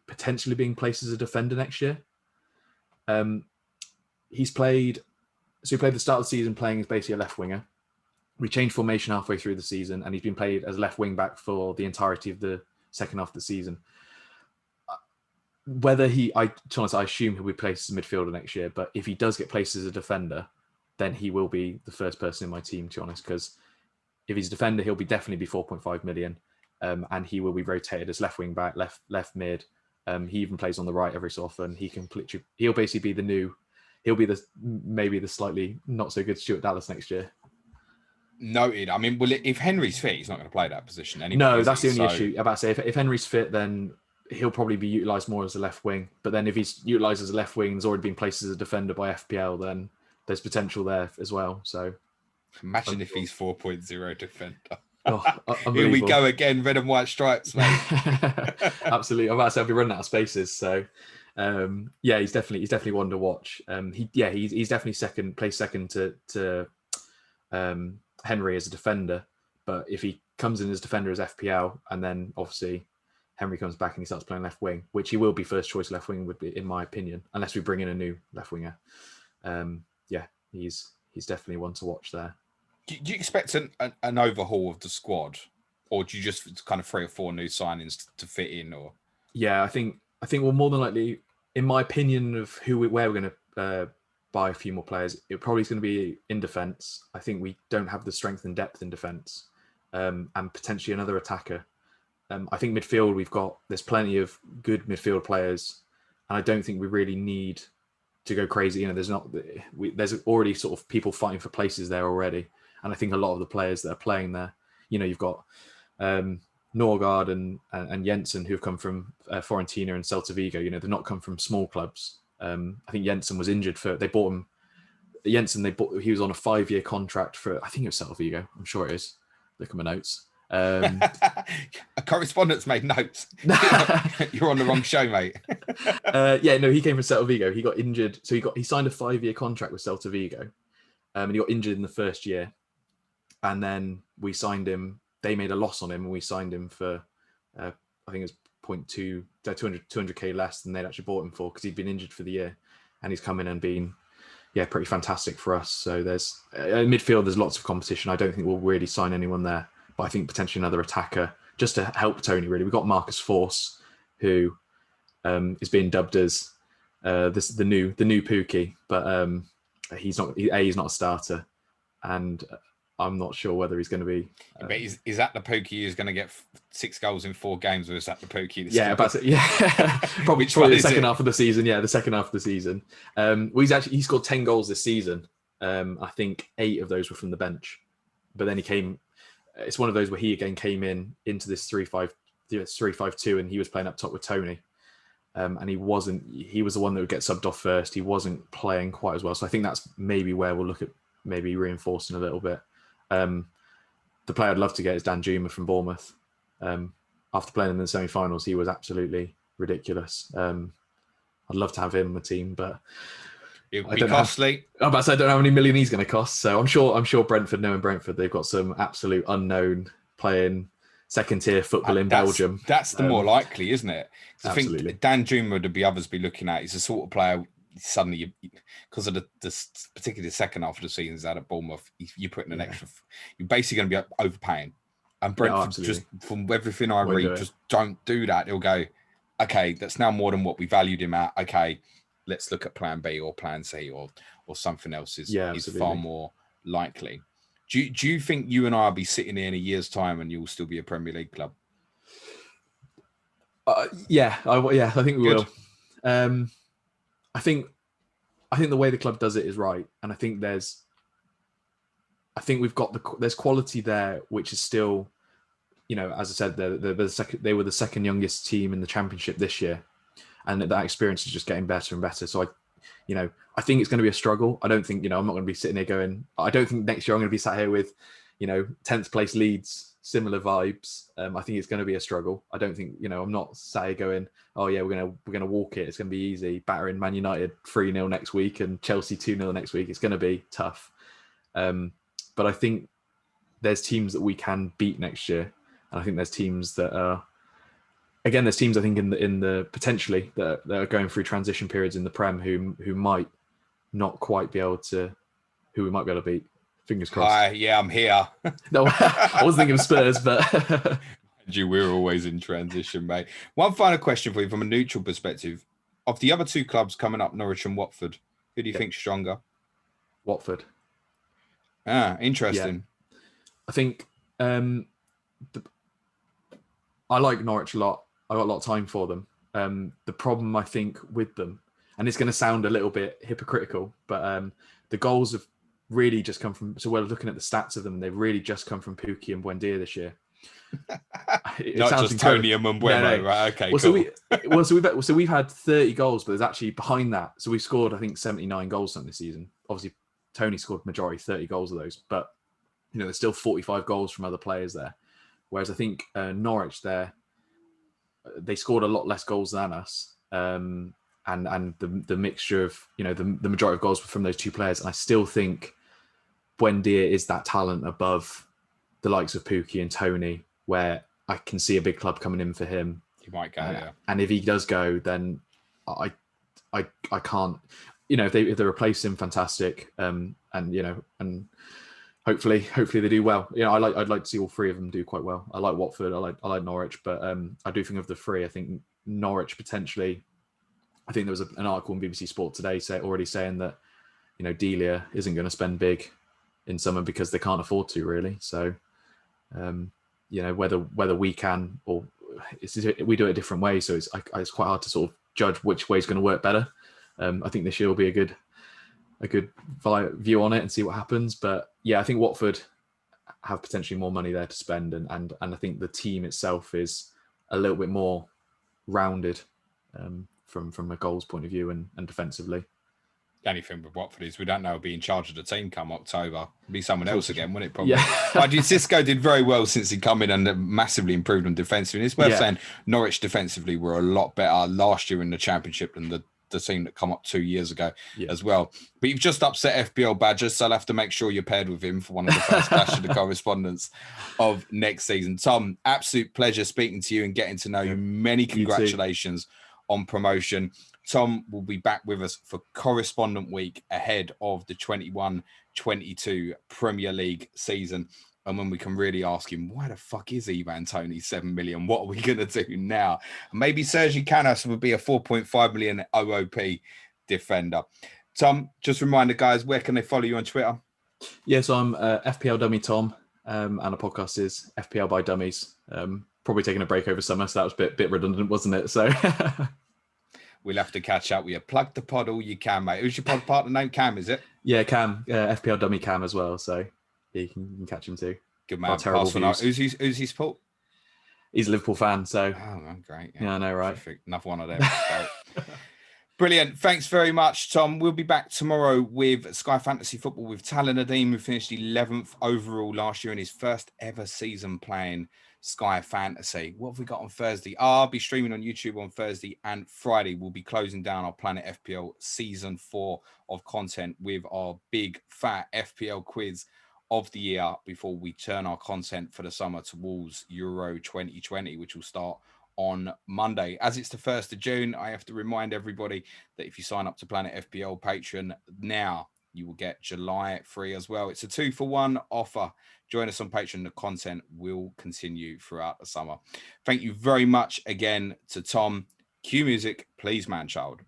potentially being placed as a defender next year. He played the start of the season playing as basically a left winger. We changed formation halfway through the season, and he's been played as left wing back for the entirety of the second half of the season. I assume he'll be placed as a midfielder next year, but if he does get placed as a defender, then he will be the first person in my team, to be honest, because if he's a defender, he'll definitely be 4.5 million, and he will be rotated as left wing back, left mid. He even plays on the right every so often. He'll basically be the new. he'll be maybe the slightly not so good Stuart Dallas next year. Noted. I mean, if Henry's fit, he's not going to play that position anyway. No, that's the only issue. About to say, if Henry's fit, then he'll probably be utilised more as a left wing. But then if he's utilised as a left wing, has already been placed as a defender by FPL, then there's potential there as well. So imagine if he's 4.0 defender. Here we go again, red and white stripes, mate. Absolutely. I'm about to say I'll be running out of spaces. So he's definitely one to watch. He's definitely placed second to Henry as a defender. But if he comes in as defender as FPL, and then obviously Henry comes back and he starts playing left wing, which he will be first choice left wing, would be, in my opinion, unless we bring in a new left winger. He's definitely one to watch there. Do you expect an overhaul of the squad, or do you just kind of 3 or 4 new signings to fit in? Or I think we'll more than likely, in my opinion, of where we're going to buy a few more players, it probably is going to be in defence. I think we don't have the strength and depth in defence, and potentially another attacker. I think midfield, there's plenty of good midfield players, and I don't think we really need to go crazy. There's already sort of people fighting for places there already. And I think a lot of the players that are playing there, you've got Norgard and Jensen, who've come from Fiorentina and Celta Vigo. They've not come from small clubs. I think Jensen was injured they bought him. Jensen, he was on a 5-year contract for, I think it was Celta Vigo. I'm sure it is. Look at my notes. A correspondent's made notes. You're on the wrong show, mate. He came from Celta Vigo. He got injured. So he signed a 5-year contract with Celta Vigo. And he got injured in the first year. And then we signed him. They made a loss on him, and we signed him for, I think it was 200k less than they'd actually bought him for, because he'd been injured for the year, and he's come in and been, pretty fantastic for us. So there's in midfield, there's lots of competition. I don't think we'll really sign anyone there, but I think potentially another attacker just to help Toney. Really, we've got Marcus Force, who is being dubbed as the new Pookie, but he's not a starter, and I'm not sure whether he's going to be. But is that the Pookie who's going to get 6 goals in 4 games, or is that the Pookie? Probably the second half of the season. Yeah, the second half of the season. He scored 10 goals this season. I think 8 of those were from the bench, but then he came. It's one of those where he again came into this 3-5-2, and he was playing up top with Toney. And he was the one that would get subbed off first. He wasn't playing quite as well. So I think that's maybe where we'll look at maybe reinforcing a little bit. The player I'd love to get is Dan Juma from Bournemouth. After playing in the semi-finals, he was absolutely ridiculous. I'd love to have him on the team, but it would be costly. I don't know how many million he's going to cost. So I'm sure Brentford, knowing Brentford, they've got some absolute unknown playing second-tier football in Belgium. That's the more likely, isn't it? I Absolutely. think Dan Juma would be others be looking at. He's the sort of player suddenly, because of particularly the second half of the season out at Bournemouth, you're putting an extra. You're basically going to be overpaying. And Brentford, just from everything I read, just don't do that. They'll go, okay, that's now more than what we valued him at. Okay, let's look at plan B or plan C or something else is far more likely. Do you think you and I will be sitting here in a year's time and you'll still be a Premier League club? I think we will. I think the way the club does it is right, and I think we've got there's quality there, which is still, as I said, they were the second youngest team in the Championship this year, and that experience is just getting better and better. So I think it's going to be a struggle. I don't think, I'm not going to be sitting here going, I don't think next year I'm going to be sat here with, 10th place Leeds, similar vibes. I think it's going to be a struggle. I don't think, I'm not sat here going, oh yeah, we're going to walk it. It's going to be easy. Battering Man United 3-0 next week and Chelsea 2-0 next week. It's going to be tough. But I think there's teams that we can beat next year. And I think there's teams that are, again, there's teams I think in the potentially that are going through transition periods in the Prem who might not quite be able to, who we might be able to beat. Fingers crossed. Hi, yeah, I'm here. No, I was thinking of Spurs, but we're always in transition, mate. One final question for you from a neutral perspective: of the other 2 clubs coming up, Norwich and Watford, who do you think's stronger? Watford. Interesting. Yeah. I think I like Norwich a lot. I got a lot of time for them. The problem I think with them and it's going to sound a little bit hypocritical, but the goals have really just come from. So we're looking at the stats of them; they've really just come from Pukki and Buendia this year. Not just Toney and Mbeumo, right? Okay, cool. So we've had 30 goals, but there's actually behind that. So we've scored, I think, 79 goals this season. Obviously, Toney scored majority, 30 goals of those, but there's still 45 goals from other players there. Whereas I think Norwich they scored a lot less goals than us, and the mixture of the majority of goals were from those two players. And I still think Buendia is that talent above the likes of Pukki and Toney, where I can see a big club coming in for him. He might go, yeah. And if he does go, then I can't. If they replace him, fantastic. And hopefully they do well. I'd like to see all three of them do quite well. I like Watford, I like Norwich, but I do think of the three, I think Norwich potentially. I think there was an article on BBC Sport today already saying that Delia isn't going to spend big in summer because they can't afford to really. So whether we can or we do it a different way, so it's quite hard to sort of judge which way is going to work better. I think this year will be a good view on it and see what happens. But yeah, I think Watford have potentially more money there to spend, and I think the team itself is a little bit more rounded from a goals point of view and defensively. The only thing with Watford is we don't know who'll be in charge of the team come October. It'll be someone else again, wouldn't it? Probably. Yeah. Cisco did very well since he come in and massively improved on defensive. And it's worth saying Norwich defensively were a lot better last year in the Championship than the team that come up 2 years ago as well. But you've just upset FPL Badgers, so I'll have to make sure you're paired with him for one of the first Clash of the Correspondents of next season. Tom, absolute pleasure speaking to you and getting to know you. Many congratulations on promotion. Tom will be back with us for Correspondent Week ahead of the 21-22 Premier League season. And when we can really ask him, why the fuck is Ivan Toney 7 million? What are we going to do now? Maybe Sergi Canos would be a 4.5 million OOP defender. Tom, just remind the guys, where can they follow you on Twitter? Yeah, so I'm FPL Dummy Tom, and the podcast is FPL by Dummies. Probably taking a break over summer, so that was a bit redundant, wasn't it? So we'll have to catch up with you. Plug the pod all you can, mate. Who's your pod partner name? Cam, is it? Yeah, Cam. FPL Dummy Cam as well, so you can catch him too. Good man. Who's he support? He's a Liverpool fan, so. Oh, great. Yeah, I know, right? Perfect. Another one of them. Brilliant. Thanks very much, Tom. We'll be back tomorrow with Sky Fantasy Football with Talon Nadeem, who finished 11th overall last year in his first ever season playing Sky Fantasy. What have we got on Thursday? I'll be streaming on YouTube on Thursday and Friday. We'll be closing down our Planet FPL Season 4 of content with our big, fat FPL quiz of the year before we turn our content for the summer towards Euro 2020, which will start on Monday. As it's the 1st of June, I have to remind everybody that if you sign up to Planet FPL Patreon now, you will get July free as well. It's a 2-for-1 offer. Join us on Patreon. The content will continue throughout the summer. Thank you very much again to Tom. Cue music, please, man child.